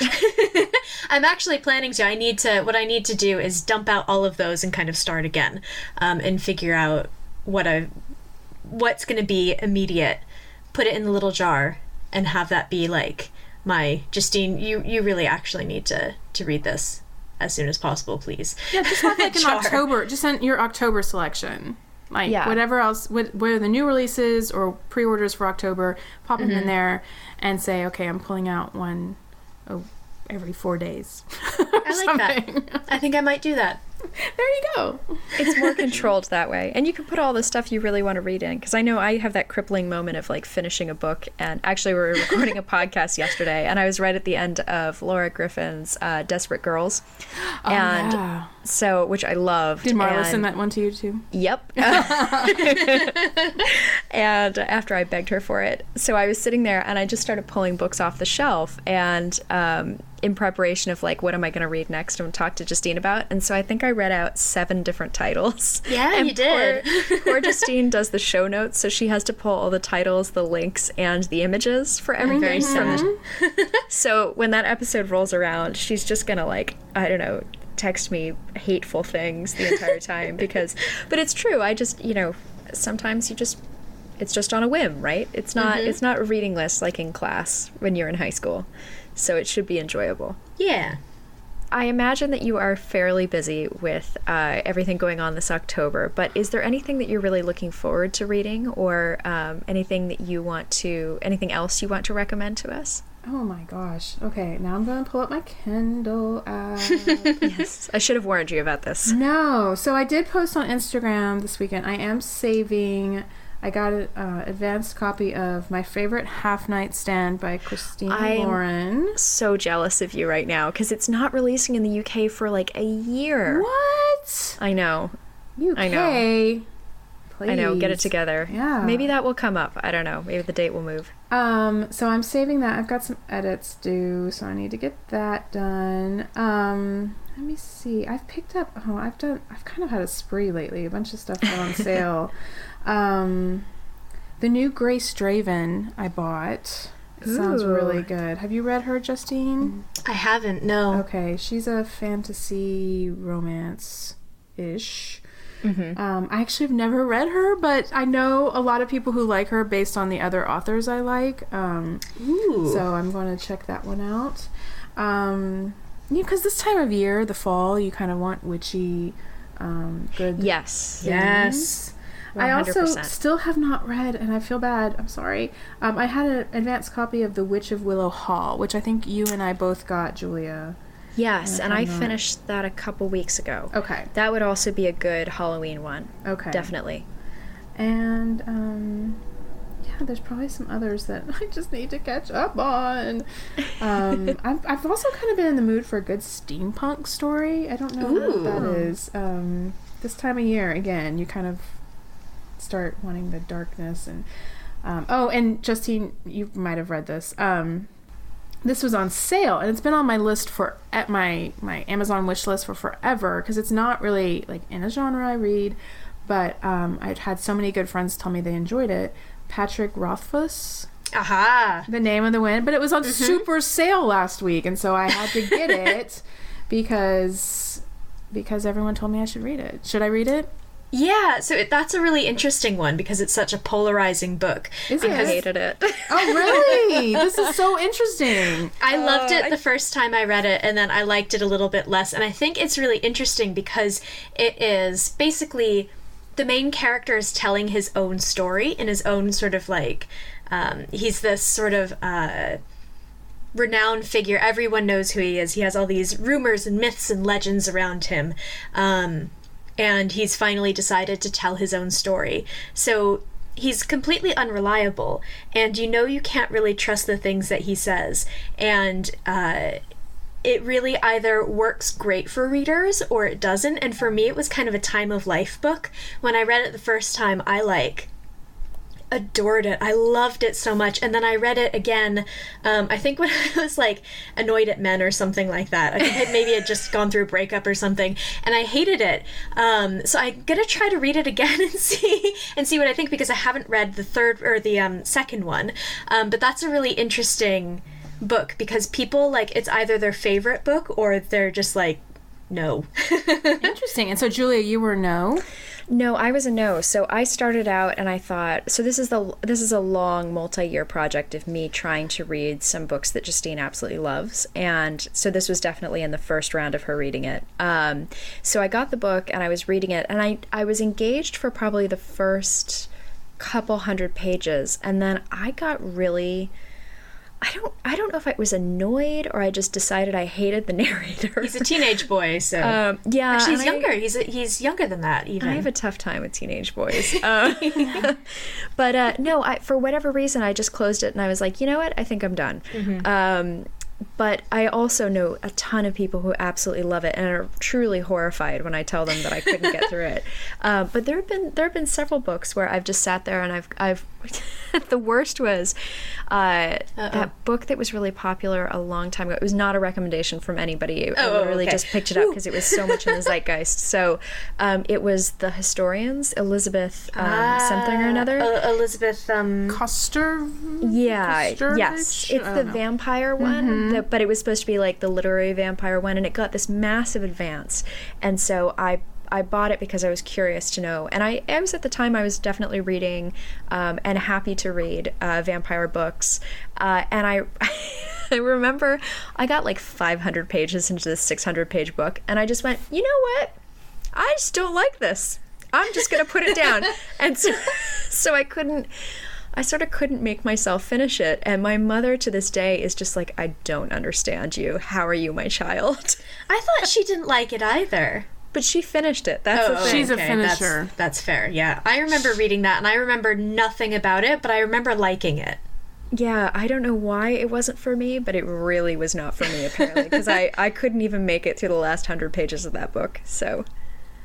I'm actually planning to. What I need to do is dump out all of those and kind of start again, and figure out what's going to be immediate. Put it in the little jar and have that be like my Justine. You really actually need to read this as soon as possible, please. Yeah, just have like an Jar. October, just send your October selection. Like Yeah. whatever else, what are the new releases or pre-orders for October, pop them in there and say, okay, I'm pulling out one every 4 days. I like that. I think I might do that. There you go. It's more controlled that way. And you can put all the stuff you really want to read in. Because I know I have that crippling moment of like finishing a book. And actually, we were recording a podcast yesterday. And I was right at the end of Laura Griffin's Desperate Girls. And yeah. so, which I loved. Did Marla and, send that one to you too? Yep. And after I begged her for it. So I was sitting there and I just started pulling books off the shelf. And in preparation of like, what am I going to read next and talk to Justine about? And so I think I read out 7 different titles. Yeah, and you did. Poor Justine does the show notes, so she has to pull all the titles, the links, and the images for everything. Very sad. So when that episode rolls around, she's just going to like, I don't know, text me hateful things the entire time but it's true. I just, sometimes it's just on a whim, right? It's not a reading list like in class when you're in high school. So it should be enjoyable. Yeah. I imagine that you are fairly busy with everything going on this October, but is there anything that you're really looking forward to reading, or anything else you want to recommend to us? Oh my gosh. Okay, now I'm going to pull up my Kindle app. Yes. I should have warned you about this. No. So I did post on Instagram this weekend. I am saving I got an advanced copy of My Favorite Half Night Stand by Justine Lauren. So jealous of you right now because it's not releasing in the UK for like a year. What? I know. UK. I know. Please. I know. Get it together. Yeah. Maybe that will come up. I don't know. Maybe the date will move. So I'm saving that. I've got some edits due, so I need to get that done. Let me see. I've picked up. I've kind of had a spree lately. A bunch of stuff got on sale. The new Grace Draven I bought. It sounds really good. Have you read her, Justine? I haven't. No. Okay, she's a fantasy romance-ish. I actually have never read her, but I know a lot of people who like her based on the other authors I like. So I'm going to check that one out. Because this time of year, the fall, you kind of want witchy, good. Yes. things. Yes. 100%. I also still have not read, and I feel bad. I'm sorry. I had an advanced copy of The Witch of Willow Hall, which I think you and I both got, Julia. Yes, and I finished that a couple weeks ago. Okay. That would also be a good Halloween one. Okay. Definitely. And, there's probably some others that I just need to catch up on. I've also kind of been in the mood for a good steampunk story. I don't know what that is. This time of year, again, you kind of start wanting the darkness. And and Justine, you might have read this. This was on sale, and it's been on my list at my Amazon wish list for forever, because it's not really like in a genre I read, but I've had so many good friends tell me they enjoyed it. Patrick Rothfuss. Aha. The Name of the Wind, but it was on super sale last week, and so I had to get it because everyone told me I should read it. Should I read it? Yeah, so that's a really interesting one because it's such a polarizing book. Is it? I hated it. Oh, really? This is so interesting. I loved it the first time I read it, and then I liked it a little bit less. And I think it's really interesting because it is basically the main character is telling his own story in his own sort of like, he's this sort of renowned figure. Everyone knows who he is. He has all these rumors and myths and legends around him. And he's finally decided to tell his own story. So he's completely unreliable, and you can't really trust the things that he says. And it really either works great for readers or it doesn't. And for me, it was kind of a time of life book. When I read it the first time, I adored it. I loved it so much. And then I read it again, I think when I was annoyed at men or something like that. I think maybe I'd just gone through a breakup or something, and I hated it. So I'm gonna try to read it again and see what I think, because I haven't read the third or the second one. But that's a really interesting book because people it's either their favorite book or they're just no. Interesting. And so, Julia, you were no? No, I was a no. So I started out and I thought, so this is a long multi-year project of me trying to read some books that Justine absolutely loves. And so this was definitely in the first round of her reading it. So I got the book and I was reading it, and I was engaged for probably the first couple hundred pages. And then I got really... I don't know if I was annoyed or I just decided I hated the narrator. He's a teenage boy, so yeah. Actually, he's younger. He's younger than that. Even I have a tough time with teenage boys. But no, for whatever reason, I just closed it and I was like, you know what? I think I'm done. Mm-hmm. But I also know a ton of people who absolutely love it and are truly horrified when I tell them that I couldn't get through it. But there have been several books where I've just sat there and I've the worst was that book that was really popular a long time ago. It was not a recommendation from anybody. I literally just picked it up because it was so much in the zeitgeist. So it was The Historians, Elizabeth something or another. Elizabeth Coster? Yeah, Costerovich? Yes. It's the vampire one, but it was supposed to be the literary vampire one, and it got this massive advance. And so I bought it because I was curious to know. And I was, at the time, I was definitely reading and happy to read vampire books. And I remember I got 500 pages into this 600-page book, and I just went, you know what? I just don't like this. I'm just going to put it down. And so I sort of couldn't make myself finish it. And my mother to this day is just I don't understand you. How are you, my child? I thought she didn't like it either. But she finished it. That's the thing. She's a finisher. That's fair. Yeah, I remember reading that, and I remember nothing about it, but I remember liking it. Yeah, I don't know why it wasn't for me, but it really was not for me, apparently, because I couldn't even make it through the last 100 pages of that book, so...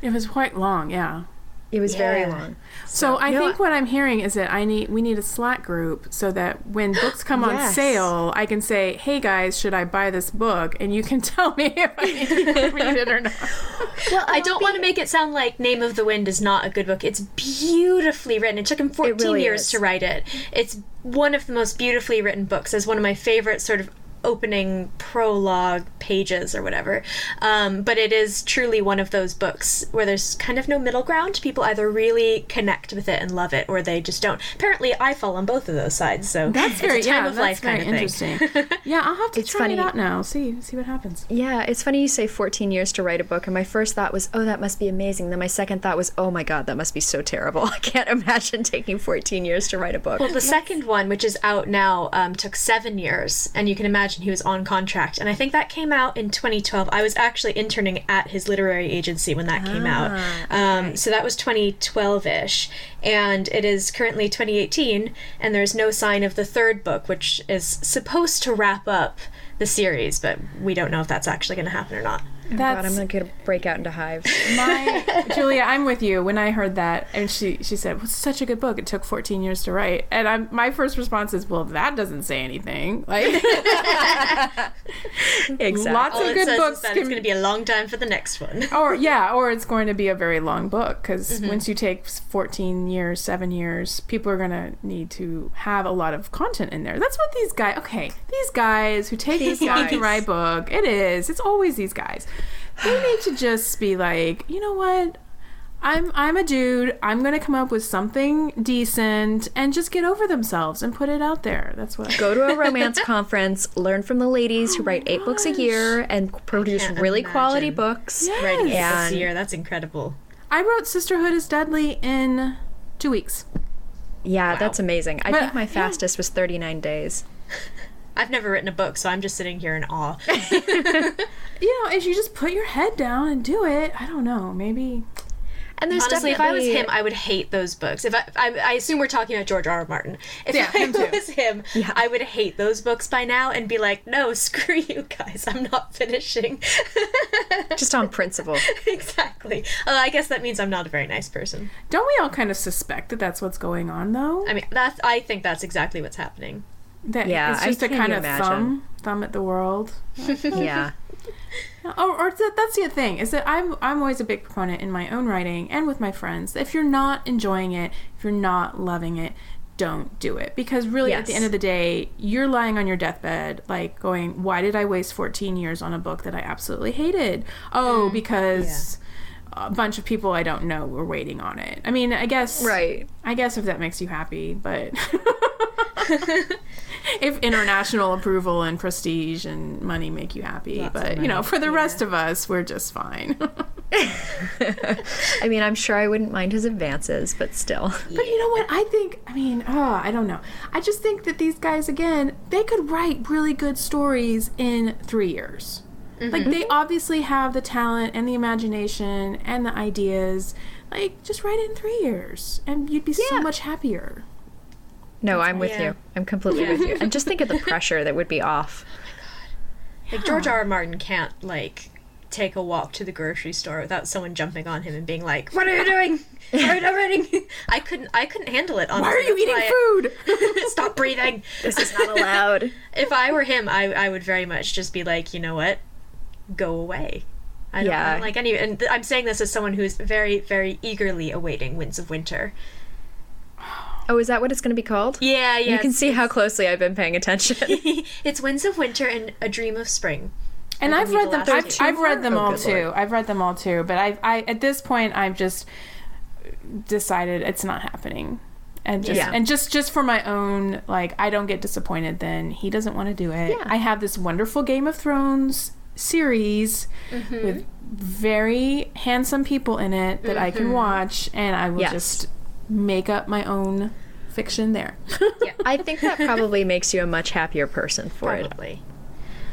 It was quite long, yeah. It was very long. So I think what I'm hearing is that we need a Slack group so that when books come on sale, I can say, hey guys, should I buy this book? And you can tell me if I need to read it or not. Well, I don't want to make it sound like Name of the Wind is not a good book. It's beautifully written. It took him 14 years to write it. It's one of the most beautifully written books. It's one of my favorite sort of opening prologue pages or whatever, but it is truly one of those books where there's kind of no middle ground. People either really connect with it and love it, or they just don't. Apparently I fall on both of those sides, so that's very, it's a time of life kind of interesting thing. Yeah, I'll have to try it out now, see what happens. Yeah, it's funny you say 14 years to write a book, and my first thought was, oh, that must be amazing. Then my second thought was, oh my god, that must be so terrible. I can't imagine taking 14 years to write a book. Well, the second one, which is out now, took 7 years, and you can imagine he was on contract, and I think that came out in 2012. I was actually interning at his literary agency when that came out, so that was 2012-ish, and it is currently 2018, and there's no sign of the third book, which is supposed to wrap up the series, but we don't know if that's actually going to happen or not. Oh God, I'm going to break out into hives. Julia, I'm with you. When I heard that, and she said, well, it's such a good book. It took 14 years to write. And my first response is, well, that doesn't say anything. Like, exactly. Lots of good books. It's going to be a long time for the next one. Or it's going to be a very long book, because once you take 14 years, 7 years, people are going to need to have a lot of content in there. That's what these guys who take this long to write book, it's always these guys. They need to just be like, you know what? I'm a dude. I'm going to come up with something decent and just get over themselves and put it out there. That's what. Go to a romance conference, learn from the ladies who write 8 books a year and produce really quality books. Yes. Writing 8 books a year, that's incredible. I wrote Sisterhood is Deadly in 2 weeks. Yeah, that's amazing. I think my fastest was 39 days. I've never written a book, so I'm just sitting here in awe. If you just put your head down and do it, I don't know, maybe. And there's honestly, if I was him, I would hate those books. If I assume we're talking about George R. R. Martin. If I was him, I would hate those books by now and be like, no, screw you guys, I'm not finishing. Just on principle. Exactly. I guess that means I'm not a very nice person. Don't we all kind of suspect that that's what's going on, though? I mean, I think that's exactly what's happening. It's just a kind of thumb at the world. Yeah. Or that's the thing, is that I'm always a big proponent in my own writing and with my friends. If you're not enjoying it, if you're not loving it, don't do it. Because really, at the end of the day, you're lying on your deathbed, like going, why did I waste 14 years on a book that I absolutely hated? Oh, because a bunch of people I don't know were waiting on it. I mean, I guess if that makes you happy, but... if international approval and prestige and money make you happy. But, for the rest of us, we're just fine. I mean, I'm sure I wouldn't mind his advances, but still. But you know what? I don't know. I just think that these guys, again, they could write really good stories in 3 years. Mm-hmm. Like, they obviously have the talent and the imagination and the ideas. Like, just write it in 3 years, and you'd be so much happier. No, I'm with you. I'm completely with you. And just think of the pressure that would be off. Oh my god. Like, George R. R. Martin can't, take a walk to the grocery store without someone jumping on him and being like, what are you doing? Why are you not writing? I couldn't handle it, honestly. Why are you eating food? Stop breathing. This is not allowed. If I were him, I would very much just be like, you know what? Go away. I don't like any... And I'm saying this as someone who's very, very eagerly awaiting Winds of Winter. Oh, is that what it's going to be called? Yeah. You can see how closely I've been paying attention. It's Winds of Winter and A Dream of Spring. And I've read them. I've read them all too. Lord. I've read them all too. But I at this point, I've just decided it's not happening. And just for my own, I don't get disappointed. Then he doesn't want to do it. Yeah. I have this wonderful Game of Thrones series with very handsome people in it that I can watch, and I will just make up my own fiction there. I think that probably makes you a much happier person for it.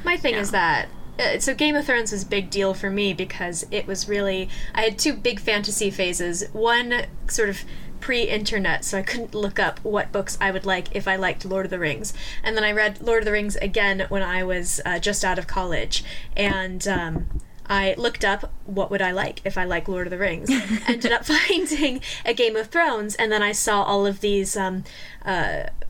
My thing is that so Game of Thrones was a big deal for me because it was really, I had two big fantasy phases. One sort of pre-internet, so I couldn't look up what books I would like if I liked Lord of the Rings. And then I read Lord of the Rings again when I was just out of college. And I looked up what would I like if I like Lord of the Rings. Ended up finding a Game of Thrones, and then I saw all of these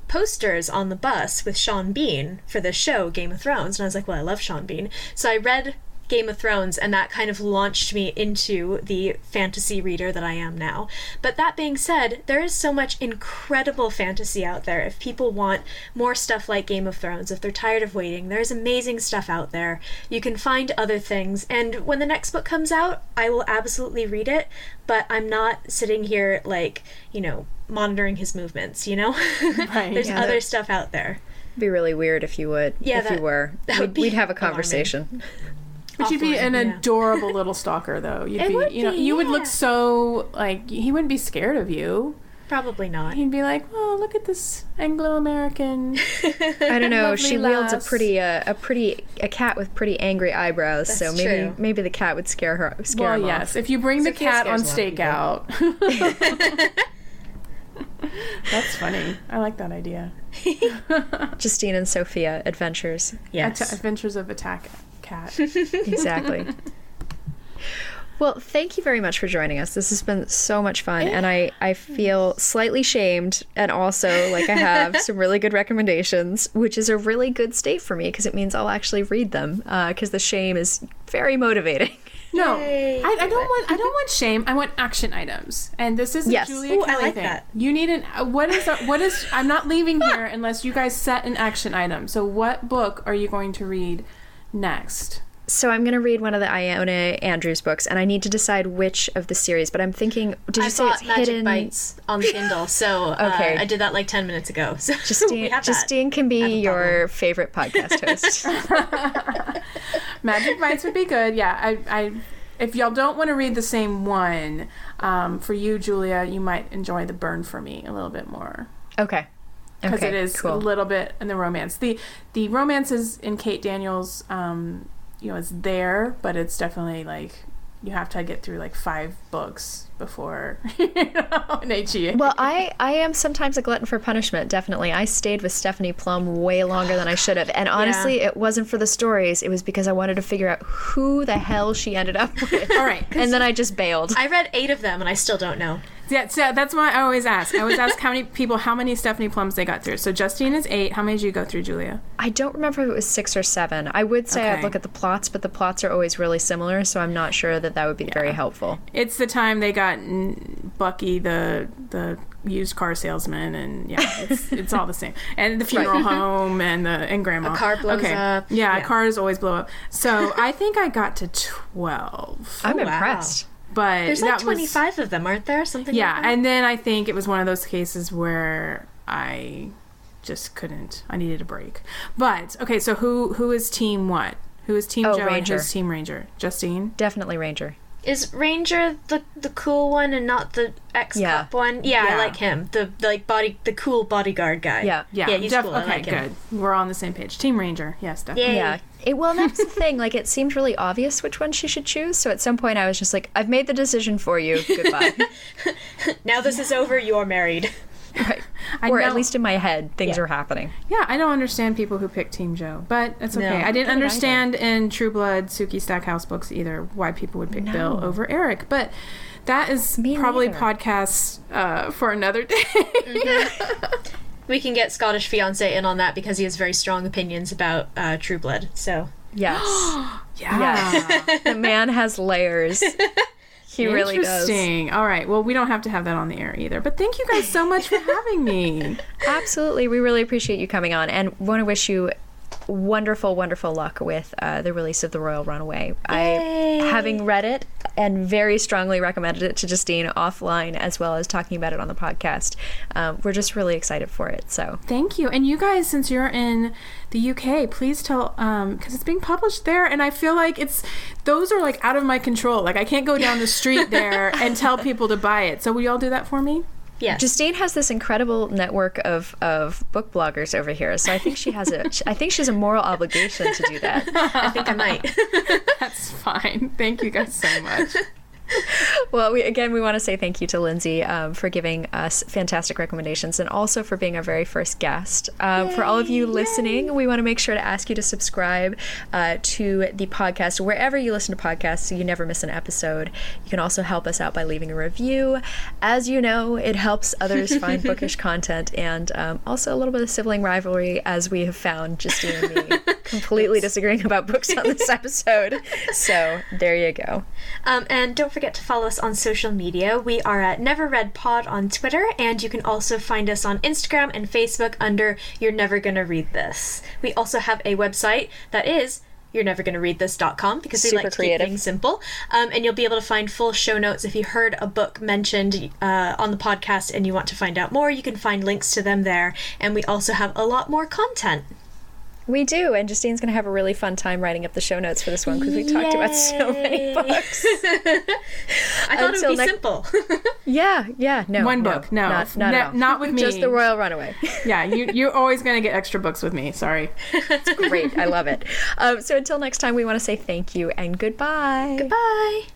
posters on the bus with Sean Bean for the show Game of Thrones, and I was like, well, I love Sean Bean. So I read Game of Thrones, and that kind of launched me into the fantasy reader that I am now. But that being said, there is so much incredible fantasy out there. If people want more stuff like Game of Thrones, if they're tired of waiting, there's amazing stuff out there. You can find other things, and when the next book comes out, I will absolutely read it, but I'm not sitting here like, monitoring his movements, Right. There's other stuff out there. It'd be really weird if you would. Yeah, if you were. We'd have a conversation. But you'd be an adorable little stalker, though. You would look so, like, he wouldn't be scared of you. Probably not. He'd be like, oh, look at this Anglo-American. I don't know. She wields lass. a cat with pretty angry eyebrows. That's so maybe the cat would scare him Well, yes. off. If you bring the cat on scares a lot stakeout. That's funny. I like that idea. Justine and Sophia adventures. Yes. Adventures of Attack Cat. Exactly. Well, thank you very much for joining us. This has been so much fun, and I feel slightly shamed, and also like I have some really good recommendations, which is a really good state for me because it means I'll actually read them because the shame is very motivating. No, I don't want shame. I want action items, and this is a Julia Ooh, Kelly I like thing. that. You need what is? I'm not leaving here unless you guys set an action item. So, what book are you going to read next? So I'm going to read one of the Iona Andrews books, and I need to decide which of the series. But I'm thinking, did you say it's Magic hidden? Bites on Kindle, so Okay. I did that like 10 minutes ago. So Justine, we have that. Justine can be your favorite podcast host. Magic Bites would be good. Yeah, I if y'all don't want to read the same one, for you, Julia, you might enjoy The Burn for Me a little bit more. Okay. Because it is cool. a little bit in the romance. The romances in Kate Daniels, is there, but it's definitely like you have to get through like 5 books before an HEA. Well, I am sometimes a glutton for punishment, definitely. I stayed with Stephanie Plum way longer than I should have. And honestly, it wasn't for the stories. It was because I wanted to figure out who the hell she ended up with. All right. And then I just bailed. I read 8 of them, and I still don't know. Yeah, so that's why I always ask. I always ask how many Stephanie Plums they got through. So Justine is 8. How many did you go through, Julia? I don't remember if it was 6 or 7. I would say I'd Okay. look at the plots, but the plots are always really similar, so I'm not sure that would be very helpful. It's the time they got Bucky, the used car salesman, and it's all the same. And the funeral home and grandma. A car blows up. Yeah, cars always blow up. So I think I got to 12. I'm wow. impressed. But There's like 25 of them, aren't there? Something like that? And then I think it was one of those cases where I just couldn't. I needed a break. But okay, so who is team what? Who is team Joe Ranger. and who's team Ranger? Justine? Definitely Ranger. Is Ranger the cool one and not the ex-cop one? Yeah, I like him. The cool bodyguard guy. Yeah. he's cool. I Okay, like him. good. We're all on the same page. Team Ranger. Yes, definitely. Yay. Yeah. Well, that's the thing. Like, it seemed really obvious which one she should choose. So at some point, I was just like, I've made the decision for you. Goodbye. Now this is over. You're married. Right. I Or know- at least in my head, things are happening. Yeah, I don't understand people who pick Team Joe, but it's okay. No, I didn't I don't understand in True Blood, Suki Stackhouse books either why people would pick Bill over Eric, but that is Me probably neither. podcasts for another day. We can get Scottish Fiancé in on that because he has very strong opinions about True Blood. So Yes. Yeah. The man has layers. He really does. Interesting. All right. Well, we don't have to have that on the air either. But thank you guys so much for having me. Absolutely. We really appreciate you coming on and want to wish you wonderful, wonderful luck with the release of The Royal Runaway. Having read it and very strongly recommended it to Justine offline as well as talking about it on the podcast. We're just really excited for it. So Thank you. And you guys, since you're in the UK, please tell, because it's being published there, and I feel like those are like out of my control. Like I can't go down the street there and tell people to buy it. So will y'all do that for me? Yes. Justine has this incredible network of book bloggers over here, so I think she has I think she has a moral obligation to do that. I think I might. That's fine. Thank you guys so much. Well, we want to say thank you to Lindsay for giving us fantastic recommendations and also for being our very first guest. For all of you listening, we want to make sure to ask you to subscribe to the podcast wherever you listen to podcasts so you never miss an episode. You can also help us out by leaving a review. As you know, it helps others find bookish content, and also a little bit of sibling rivalry, as we have found Justine and me completely disagreeing about books on this episode. So there you go. And don't forget to follow us on social media. We are at Never Read Pod on Twitter, and you can also find us on Instagram and Facebook under You're Never Gonna Read This. We also have a website that is you'renevergonnareadthis.com, because we like to keep things simple. And you'll be able to find full show notes. If you heard a book mentioned on the podcast and you want to find out more, you can find links to them there. And we also have a lot more content. We do, and Justine's going to have a really fun time writing up the show notes for this one, because we talked about so many books. I thought it would be simple. Yeah, no. One book, no. Not at all. Not with me. Just The Royal Runaway. Yeah, you're always going to get extra books with me. Sorry. It's great. I love it. So until next time, we want to say thank you and goodbye. Goodbye.